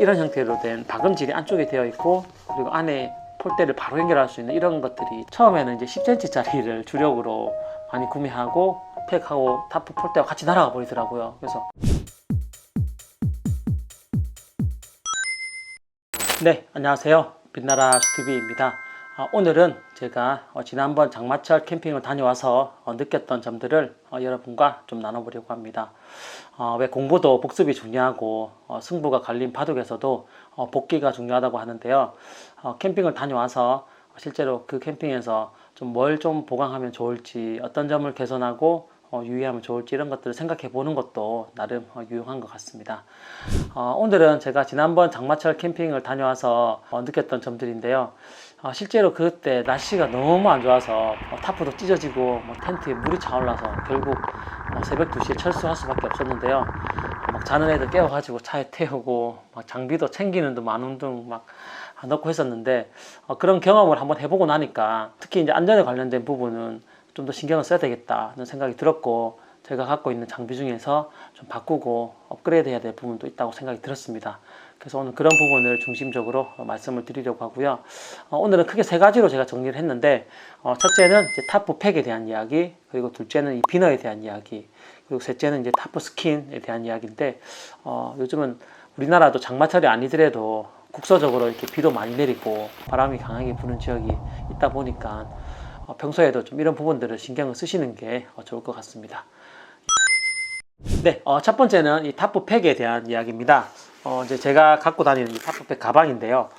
이런 형태로 된 박음질이 안쪽에 되어 있고, 그리고 안에 폴대를 바로 연결할 수 있는 이런 것들이 처음에는 이제 10cm짜리를 주력으로 많이 구매하고 팩하고 타프 폴대와 같이 날아가 버리더라고요. 그래서 네, 안녕하세요. 빛나라 스튜비입니다. 오늘은 제가 지난번 장마철 캠핑을 다녀와서 느꼈던 점들을 여러분과 좀 나눠보려고 합니다. 왜 공부도 복습이 중요하고 승부가 갈린 바둑에서도 복기가 중요하다고 하는데요. 캠핑을 다녀와서 실제로 그 캠핑에서 뭘 좀 보강하면 좋을지, 어떤 점을 개선하고 유의하면 좋을지 이런 것들을 생각해 보는 것도 나름 유용한 것 같습니다. 오늘은 제가 지난번 장마철 캠핑을 다녀와서 느꼈던 점들인데요. 실제로 그때 날씨가 너무 안 좋아서 타프도 찢어지고 텐트에 물이 차올라서 결국 새벽 2시에 철수할 수밖에 없었는데요. 막 자는 애들 깨워가지고 차에 태우고 막 장비도 챙기는 등 만운동 막 넣고 했었는데, 그런 경험을 한번 해보고 나니까 특히 이제 안전에 관련된 부분은 좀 더 신경을 써야 되겠다는 생각이 들었고, 제가 갖고 있는 장비 중에서 좀 바꾸고 업그레이드 해야 될 부분도 있다고 생각이 들었습니다. 그래서 오늘 그런 부분을 중심적으로 말씀을 드리려고 하고요. 오늘은 크게 세 가지로 제가 정리를 했는데, 첫째는 이제 타프 팩에 대한 이야기, 그리고 둘째는 이 비너에 대한 이야기, 그리고 셋째는 이제 타프 스킨에 대한 이야기인데, 요즘은 우리나라도 장마철이 아니더라도 국서적으로 이렇게 비도 많이 내리고 바람이 강하게 부는 지역이 있다 보니까 평소에도 좀 이런 부분들을 신경을 쓰시는 게 좋을 것 같습니다. 네, 첫 번째는 이 타프팩에 대한 이야기입니다. 이제 제가 갖고 다니는 이 타프팩 가방인데요.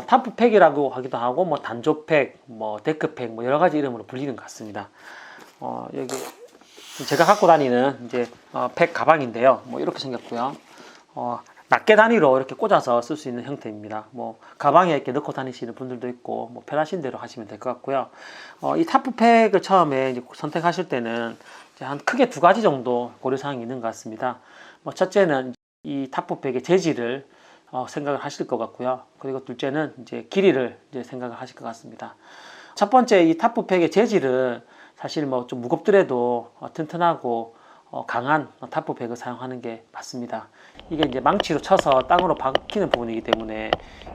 타프팩이라고 하기도 하고, 단조팩, 데크팩, 여러 가지 이름으로 불리는 것 같습니다. 여기 제가 갖고 다니는 이제 팩 가방인데요. 이렇게 생겼고요. 낱개 단위로 이렇게 꽂아서 쓸 수 있는 형태입니다. 가방에 이렇게 넣고 다니시는 분들도 있고, 편하신 대로 하시면 될 것 같고요. 이 타프팩을 처음에 이제 선택하실 때는 이제 한 크게 두 가지 정도 고려사항이 있는 것 같습니다. 첫째는 이 타프팩의 재질을 생각을 하실 것 같고요. 그리고 둘째는 이제 길이를 이제 생각을 하실 것 같습니다. 첫 번째, 이 타프팩의 재질은 사실 좀 무겁더라도 튼튼하고 강한 타프팩을 사용하는 게 맞습니다. 이게 이제 망치로 쳐서 땅으로 박히는 부분이기 때문에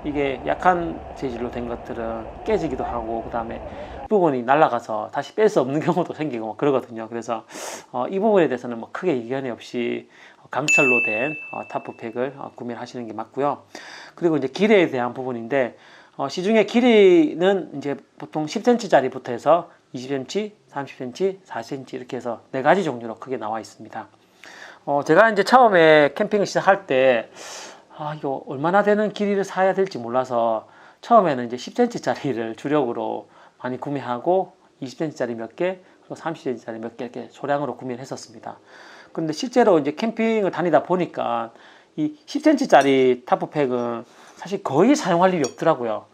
이게 약한 재질로 된 것들은 깨지기도 하고, 그 다음에 부분이 날아가서 다시 뺄 수 없는 경우도 생기고 그러거든요. 그래서 이 부분에 대해서는 크게 이견이 없이 강철로 된 타프팩을 구매를 하시는 게 맞고요. 그리고 이제 길이에 대한 부분인데, 시중에 길이는 이제 보통 10cm짜리부터 해서 20cm, 30cm, 40cm 이렇게 해서 네 가지 종류로 크게 나와 있습니다. 제가 이제 처음에 캠핑을 시작할 때 이거 얼마나 되는 길이를 사야 될지 몰라서 처음에는 이제 10cm짜리를 주력으로 많이 구매하고 20cm짜리 몇 개, 그리고 30cm짜리 몇 개 이렇게 소량으로 구매를 했었습니다. 그런데 실제로 이제 캠핑을 다니다 보니까 이 10cm짜리 타프팩은 사실 거의 사용할 일이 없더라고요.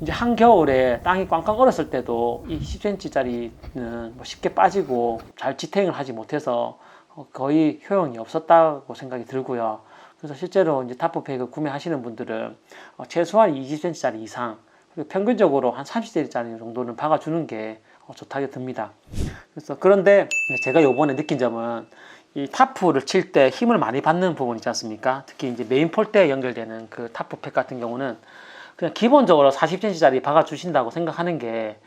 이제 한겨울에 땅이 꽝꽝 얼었을 때도 이 10cm짜리는 쉽게 빠지고 잘 지탱을 하지 못해서 거의 효용이 없었다고 생각이 들고요. 그래서 실제로 이제 타프팩을 구매하시는 분들은 최소한 20cm짜리 이상, 그리고 평균적으로 한 30cm짜리 정도는 박아주는 게 좋다고 듭니다. 그래서 그런데 제가 요번에 느낀 점은 이 타프를 칠 때 힘을 많이 받는 부분 있지 않습니까? 특히 이제 메인 폴대에 연결되는 그 타프팩 같은 경우는 그냥 기본적으로 40cm짜리 박아주신다고 생각하는 게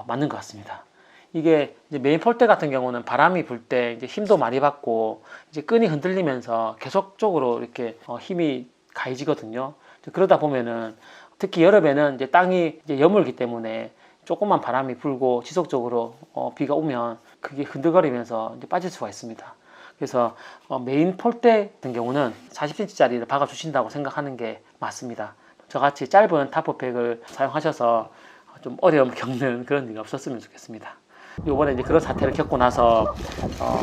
맞는 것 같습니다. 이게 이제 메인 폴대 같은 경우는 바람이 불 때 이제 힘도 많이 받고 이제 끈이 흔들리면서 계속적으로 이렇게 힘이 가해지거든요. 그러다 보면은 특히 여름에는 이제 땅이 이제 여물기 때문에 조금만 바람이 불고 지속적으로 비가 오면 그게 흔들거리면서 이제 빠질 수가 있습니다. 그래서 메인 폴대 같은 경우는 40cm짜리를 박아주신다고 생각하는 게 맞습니다. 저같이 짧은 타프팩을 사용하셔서 좀 어려움을 겪는 그런 일이 없었으면 좋겠습니다. 요번에 이제 그런 사태를 겪고 나서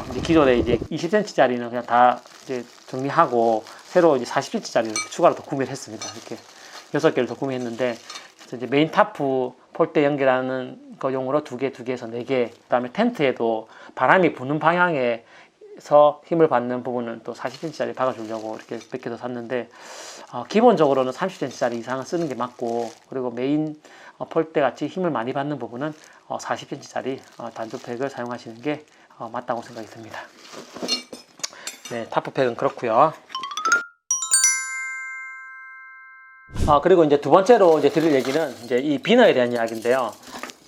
이제 기존에 이제 20cm짜리는 그냥 다 이제 정리하고 새로 이제 40cm짜리를 추가로 더 구매를 했습니다. 이렇게 6개를 더 구매했는데, 이제 메인 타프 폴대 연결하는 거용으로 2개에서 4개, 그 다음에 텐트에도 바람이 부는 방향에서 힘을 받는 부분은 또 40cm짜리 박아주려고 이렇게 몇 개 더 샀는데, 기본적으로는 30cm짜리 이상은 쓰는 게 맞고, 그리고 메인 폴대 같이 힘을 많이 받는 부분은 40cm짜리 단조팩을 사용하시는 게 맞다고 생각이 듭니다. 네, 타프팩은 그렇고요. 그리고 이제 두 번째로 이제 드릴 얘기는 이제 이 비너에 대한 이야기인데요.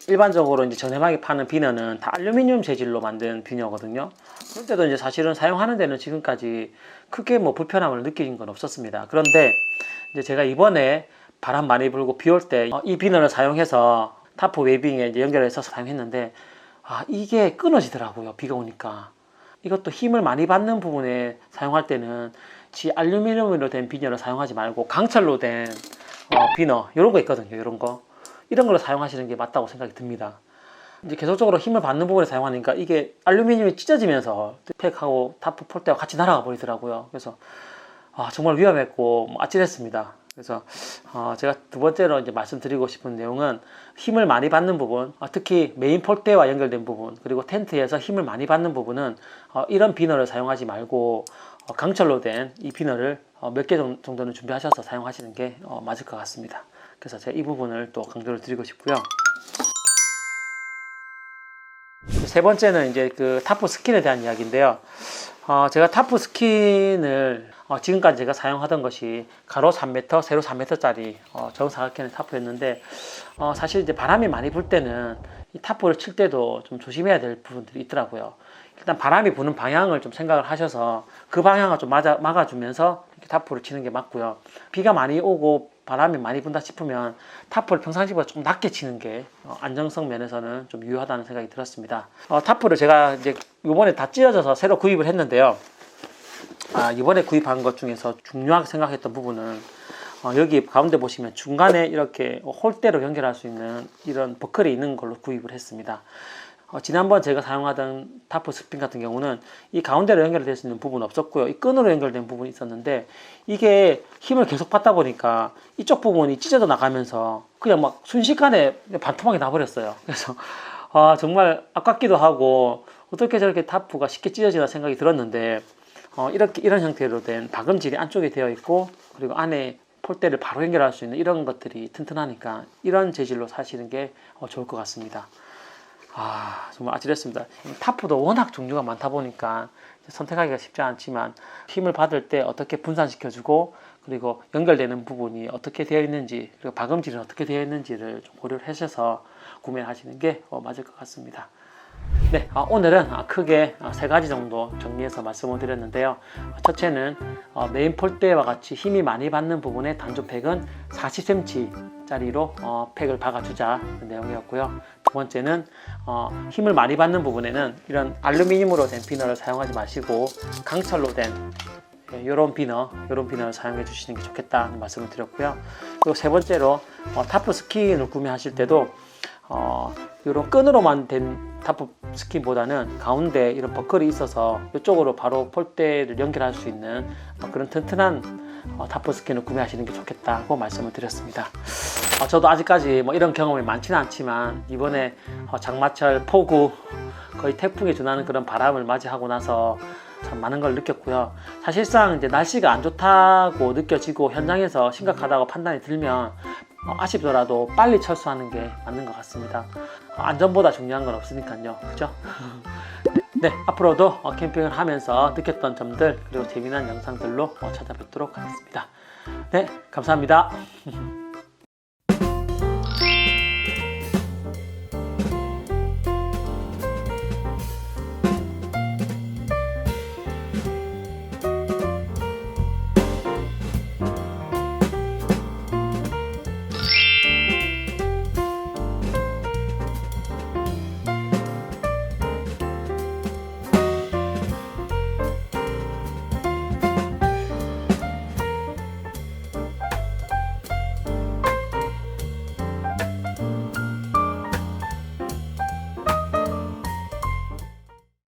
일반적으로 이제 저렴하게 파는 비너는 다 알루미늄 재질로 만든 비너거든요. 그런데도 이제 사실은 사용하는 데는 지금까지 크게 뭐 불편함을 느낀 건 없었습니다. 그런데 이제 제가 이번에 바람 많이 불고 비 올 때 이 비너를 사용해서 타프 웨빙에 이제 연결해서 사용했는데 이게 끊어지더라고요. 비가 오니까. 이것도 힘을 많이 받는 부분에 사용할 때는 알루미늄으로 된 비너를 사용하지 말고 강철로 된 비너 이런 거 있거든요. 이런 걸 사용하시는 게 맞다고 생각이 듭니다. 이제 계속적으로 힘을 받는 부분에 사용하니까 이게 알루미늄이 찢어지면서 팩하고 타프 폴대와 같이 날아가 버리더라고요. 그래서 정말 위험했고 아찔했습니다. 그래서 제가 두 번째로 이제 말씀드리고 싶은 내용은 힘을 많이 받는 부분, 특히 메인 폴대와 연결된 부분, 그리고 텐트에서 힘을 많이 받는 부분은 이런 비너를 사용하지 말고 강철로 된 이 비너를 몇 개 정도는 준비하셔서 사용하시는 게 맞을 것 같습니다. 그래서 제가 이 부분을 또 강조를 드리고 싶고요. 세 번째는 이제 그 타프 스킨에 대한 이야기인데요. 제가 타프 스킨을 지금까지 제가 사용하던 것이 가로 3m, 세로 3m짜리 정사각형의 타프였는데 사실 이제 바람이 많이 불 때는 이 타프를 칠 때도 좀 조심해야 될 부분들이 있더라고요. 일단 바람이 부는 방향을 좀 생각을 하셔서 그 방향을 좀 막아주면서 이렇게 타프를 치는 게 맞고요. 비가 많이 오고 바람이 많이 분다 싶으면 타프를 평상시보다 좀 낮게 치는 게 안정성 면에서는 좀 유효하다는 생각이 들었습니다. 타프를 제가 이제 이번에 다 찢어져서 새로 구입을 했는데요. 이번에 구입한 것 중에서 중요하게 생각했던 부분은 여기 가운데 보시면 중간에 이렇게 홀대로 연결할 수 있는 이런 버클이 있는 걸로 구입을 했습니다. 지난번 제가 사용하던 타프 스핀 같은 경우는 이 가운데로 연결될 수 있는 부분은 없었고요. 이 끈으로 연결된 부분이 있었는데 이게 힘을 계속 받다 보니까 이쪽 부분이 찢어져 나가면서 그냥 막 순식간에 반토막이 나버렸어요. 그래서 정말 아깝기도 하고 어떻게 저렇게 타프가 쉽게 찢어지나 생각이 들었는데 이런 형태로 된 박음질이 안쪽에 되어 있고 그리고 안에 폴대를 바로 연결할 수 있는 이런 것들이 튼튼하니까 이런 재질로 사시는 게 좋을 것 같습니다. 정말 아찔했습니다. 타프도 워낙 종류가 많다 보니까 선택하기가 쉽지 않지만 힘을 받을 때 어떻게 분산시켜주고 그리고 연결되는 부분이 어떻게 되어 있는지 그리고 박음질은 어떻게 되어 있는지를 좀 고려를 하셔서 구매하시는 게 맞을 것 같습니다. 네, 오늘은 크게 세 가지 정도 정리해서 말씀을 드렸는데요. 첫째는 메인 폴대와 같이 힘이 많이 받는 부분의 단조팩은 40cm 짜리로 팩을 박아주자 내용이었고요. 두 번째는 힘을 많이 받는 부분에는 이런 알루미늄으로 된 비너를 사용하지 마시고 강철로 된 이런 비너를 사용해 주시는 게 좋겠다는 말씀을 드렸고요. 그리고 세 번째로 타프 스킨을 구매하실 때도 이런 끈으로만 된 타프 스킨보다는 가운데 이런 버클이 있어서 이쪽으로 바로 폴대를 연결할 수 있는 그런 튼튼한 타프 스킨을 구매하시는 게 좋겠다고 말씀을 드렸습니다. 저도 아직까지 이런 경험이 많지는 않지만 이번에 장마철 폭우 거의 태풍에 준하는 그런 바람을 맞이하고 나서 참 많은 걸 느꼈고요. 사실상 이제 날씨가 안 좋다고 느껴지고 현장에서 심각하다고 판단이 들면 아쉽더라도 빨리 철수하는 게 맞는 것 같습니다. 안전보다 중요한 건 없으니까요. 그죠? 네, 앞으로도 캠핑을 하면서 느꼈던 점들 그리고 재미난 영상들로 찾아뵙도록 하겠습니다. 네, 감사합니다.